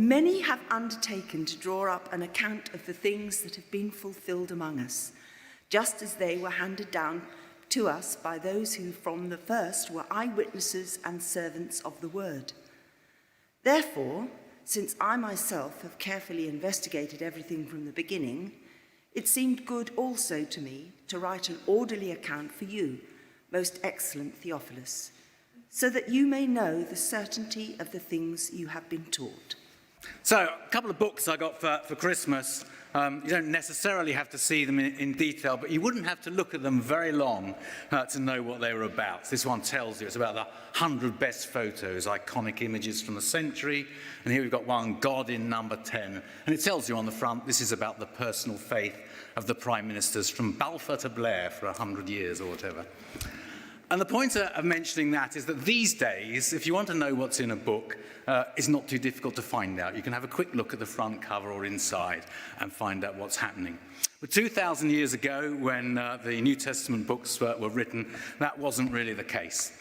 many have undertaken to draw up an account of the things that have been fulfilled among us, just as they were handed down to us by those who from the first were eyewitnesses and servants of the word. Therefore, since I myself have carefully investigated everything from the beginning, it seemed good also to me to write an orderly account for you, most excellent Theophilus, so that you may know the certainty of the things you have been taught. So, a couple of books I got for Christmas. You don't necessarily have to see them in detail, but you wouldn't have to look at them very long to know what they were about. This one tells you it's about the 100 best photos, iconic images from the century. And here we've got one, God in number 10. And it tells you on the front, this is about the personal faith of the prime ministers from Balfour to Blair for 100 years or whatever. And the point of mentioning that is that these days, if you want to know what's in a book, it's not too difficult to find out. You can have a quick look at the front cover or inside and find out what's happening. But 2,000 years ago, when the New Testament books were written, that wasn't really the case.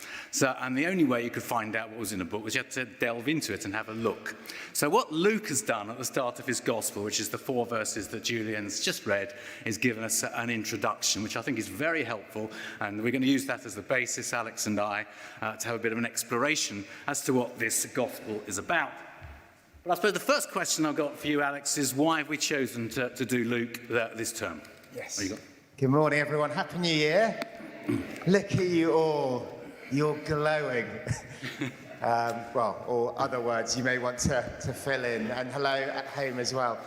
And the only way you could find out what was in a book was you had to delve into it and have a look. So what Luke has done at the start of his gospel, which is the 4 verses that Julian's just read, is given us an introduction, which I think is very helpful. And we're going to use that as the basis, Alex and I, to have a bit of an exploration as to what this gospel is about. But I suppose the first question I've got for you, Alex, is why have we chosen to do Luke this term? Yes. Good morning, everyone. Happy New Year. Look at you all. You're glowing. Or other words you may want to fill in. And hello at home as well.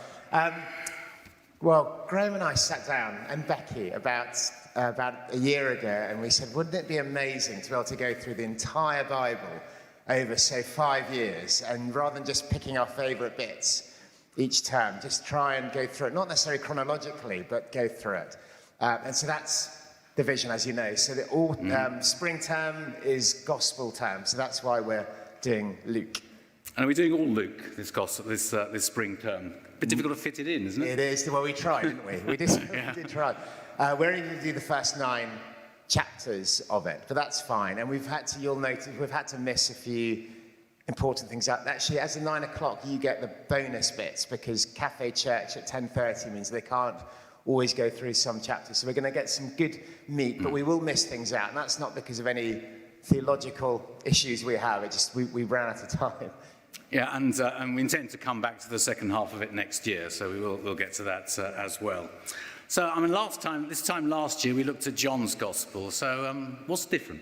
Graham and I sat down, and Becky, about a year ago, and we said, wouldn't it be amazing to be able to go through the entire Bible over, say, 5 years, and rather than just picking our favourite bits each term, just try and go through it, not necessarily chronologically, but go through it. And so that's the vision, as you know. So the spring term is gospel term, so that's why we're doing Luke. And are we doing all Luke this spring term? A bit difficult to fit it in, isn't it? It is. Well, we tried, didn't we? We did try. We're only going to do the first 9 chapters of it, but that's fine. And you'll notice, we've had to miss a few important things out. Actually, as of 9 o'clock, you get the bonus bits, because Cafe Church at 10:30 means they can't always go through some chapters. So we're going to get some good meat, but we will miss things out. And that's not because of any theological issues we have. It's just we ran out of time. Yeah, and we intend to come back to the second half of it next year, so we'll get to that as well. So, I mean, this time last year, we looked at John's Gospel. So, what's different?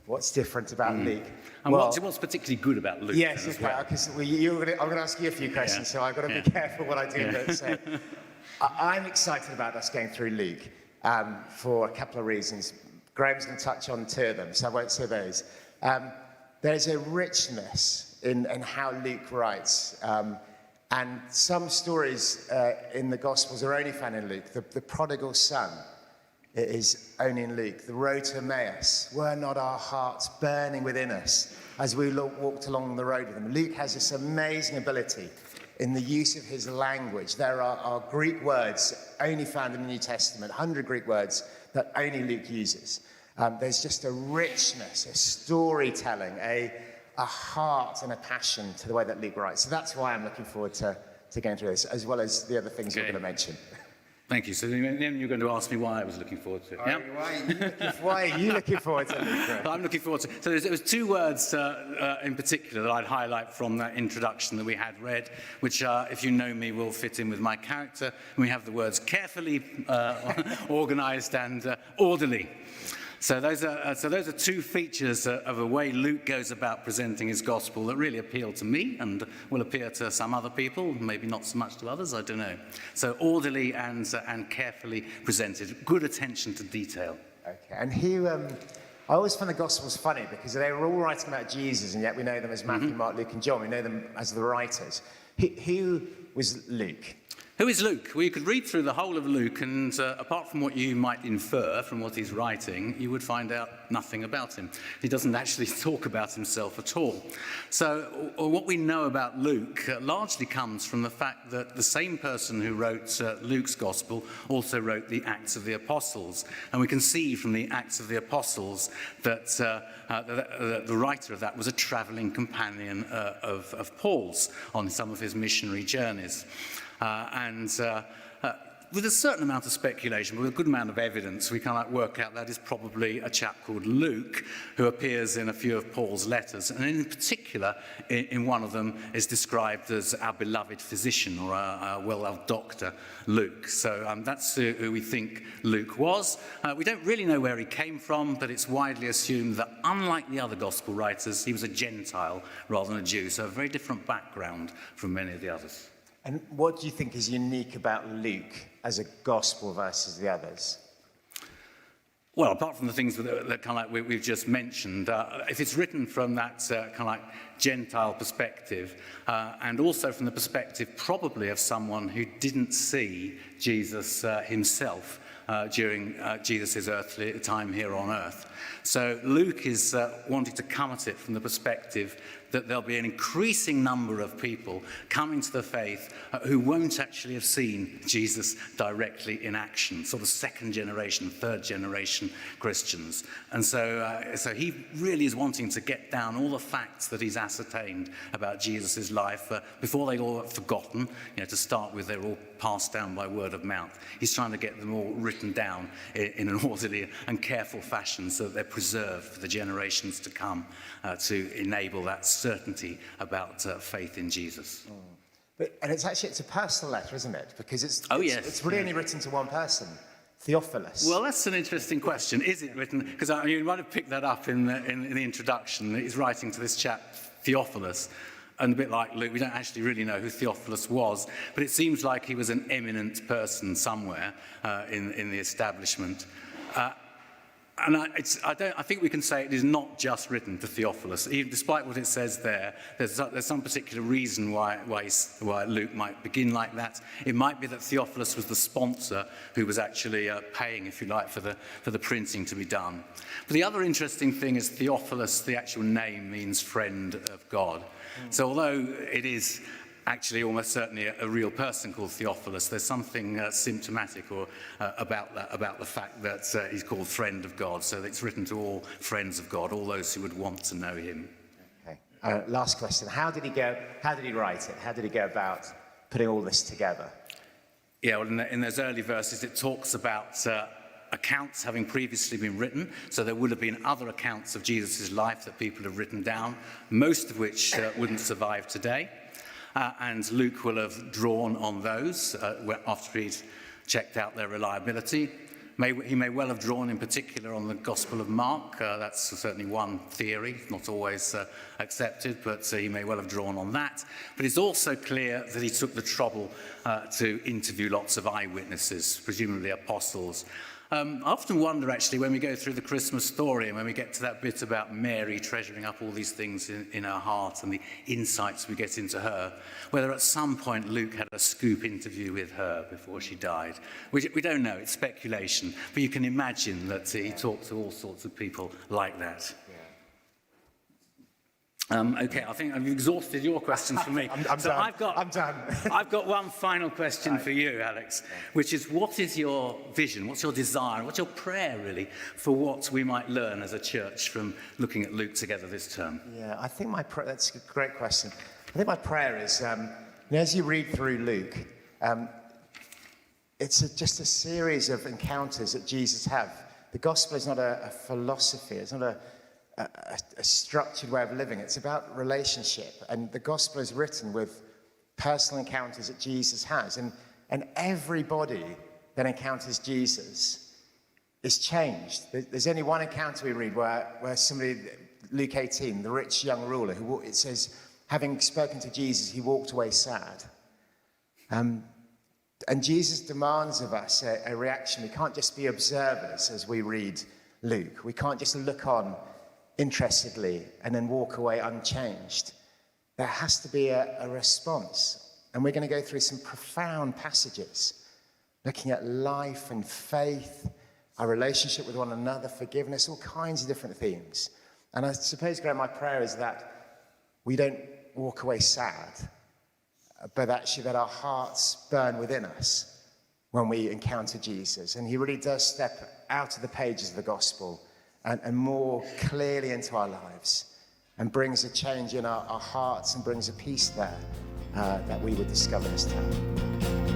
What's different about Luke? And what's particularly good about Luke? Yes, because I'm going to ask you a few questions, so I've got to be careful what I do. But say, I'm excited about us going through Luke for a couple of reasons. Graham's going to touch on 2 of them, so I won't say those. There's a richness in how Luke writes. And some stories in the Gospels are only found in Luke. The prodigal son is only in Luke. The road to Emmaus, were not our hearts burning within us as we walked along the road with him? Luke has this amazing ability in the use of his language. There are Greek words only found in the New Testament, 100 Greek words that only Luke uses. There's just a richness, a storytelling, a heart and a passion to the way that Luke writes. So that's why I'm looking forward to going through this, as well as the other things we're going to mention. Thank you. So then you're going to ask me why I was looking forward to it. Why are you looking forward to it? I'm looking forward to it. So there was 2 words in particular that I'd highlight from that introduction that we had read, which, if you know me, will fit in with my character. And we have the words carefully organised and orderly. So those are 2 features of the way Luke goes about presenting his gospel that really appeal to me and will appeal to some other people, maybe not so much to others, I don't know. So orderly and carefully presented, good attention to detail. Okay, and I always find the Gospels funny because they were all writing about Jesus, and yet we know them as Matthew, Mark, Luke, and John. We know them as the writers. Who was Luke? Who is Luke? Well, you could read through the whole of Luke, and apart from what you might infer from what he's writing, you would find out nothing about him. He doesn't actually talk about himself at all. So what we know about Luke largely comes from the fact that the same person who wrote Luke's Gospel also wrote the Acts of the Apostles. And we can see from the Acts of the Apostles that the writer of that was a travelling companion of Paul's on some of his missionary journeys. With a certain amount of speculation, but with a good amount of evidence, we can work out that is probably a chap called Luke, who appears in a few of Paul's letters. And in particular, in one of them, is described as our beloved physician, or our well-loved doctor, Luke. So that's who we think Luke was. We don't really know where he came from, but it's widely assumed that, unlike the other gospel writers, he was a Gentile rather than a Jew, so a very different background from many of the others. And what do you think is unique about Luke as a gospel versus the others? Well, apart from the things that kind of like we've just mentioned, if it's written from that kind of like Gentile perspective, and also from the perspective probably of someone who didn't see Jesus himself during Jesus' earthly time here on earth. So Luke is wanting to come at it from the perspective that there'll be an increasing number of people coming to the faith who won't actually have seen Jesus directly in action, sort of second generation, third generation Christians. And so he really is wanting to get down all the facts that he's ascertained about Jesus' life before they all are forgotten. To start with, they're all passed down by word of mouth. He's trying to get them all written down in an orderly and careful fashion so that they're preserved for the generations to come, to enable that certainty about faith in Jesus. And it's a personal letter, isn't it? Because it's yes. really only written to one person, Theophilus. Well, that's an interesting question. Is it written? Because you might have picked that up in the introduction. He's writing to this chap, Theophilus. And a bit like Luke, we don't actually really know who Theophilus was, but it seems like he was an eminent person somewhere in the establishment. And I think we can say it is not just written to Theophilus. Even despite what it says there, there's some particular reason why Luke might begin like that. It might be that Theophilus was the sponsor who was actually paying, if you like, for the printing to be done. But the other interesting thing is Theophilus, the actual name, means friend of God. So although it is actually almost certainly a real person called Theophilus, there's something symptomatic about the fact that he's called friend of God. So it's written to all friends of God, all those who would want to know him. Okay. Last question. How did he write it? How did he go about putting all this together? Yeah, well, in those early verses, it talks about accounts having previously been written. So there would have been other accounts of Jesus' life that people have written down, most of which wouldn't survive today. And Luke will have drawn on those after he'd checked out their reliability. He may well have drawn in particular on the Gospel of Mark. That's certainly one theory, not always accepted, but he may well have drawn on that. But it's also clear that he took the trouble to interview lots of eyewitnesses, presumably apostles. I often wonder, actually, when we go through the Christmas story and when we get to that bit about Mary treasuring up all these things in her heart and the insights we get into her, whether at some point Luke had a scoop interview with her before she died. We don't know, it's speculation, but you can imagine that he talked to all sorts of people like that. Okay, I think I've exhausted your questions for me. I'm done. I'm done. I've got one final question for you, Alex, which is, what is your vision, what's your desire, what's your prayer, really, for what we might learn as a church from looking at Luke together this term? Yeah, I think that's a great question. I think my prayer is, as you read through Luke, it's just a series of encounters that Jesus have. The gospel is not a philosophy, it's not a structured way of living. It's about relationship, and the gospel is written with personal encounters that Jesus has, and everybody that encounters Jesus is changed. There's only one encounter we read where somebody, Luke 18, the rich young ruler, it says, having spoken to Jesus, he walked away sad. And Jesus demands of us a reaction. We can't just be observers as we read Luke. We can't just look on interestedly and then walk away unchanged. There has to be a response. And we're going to go through some profound passages, looking at life and faith, our relationship with one another, forgiveness, all kinds of different themes. And I suppose, Graham, my prayer is that we don't walk away sad, but actually that our hearts burn within us when we encounter Jesus. And he really does step out of the pages of the gospel and more clearly into our lives and brings a change in our hearts and brings a peace there that we would discover this time.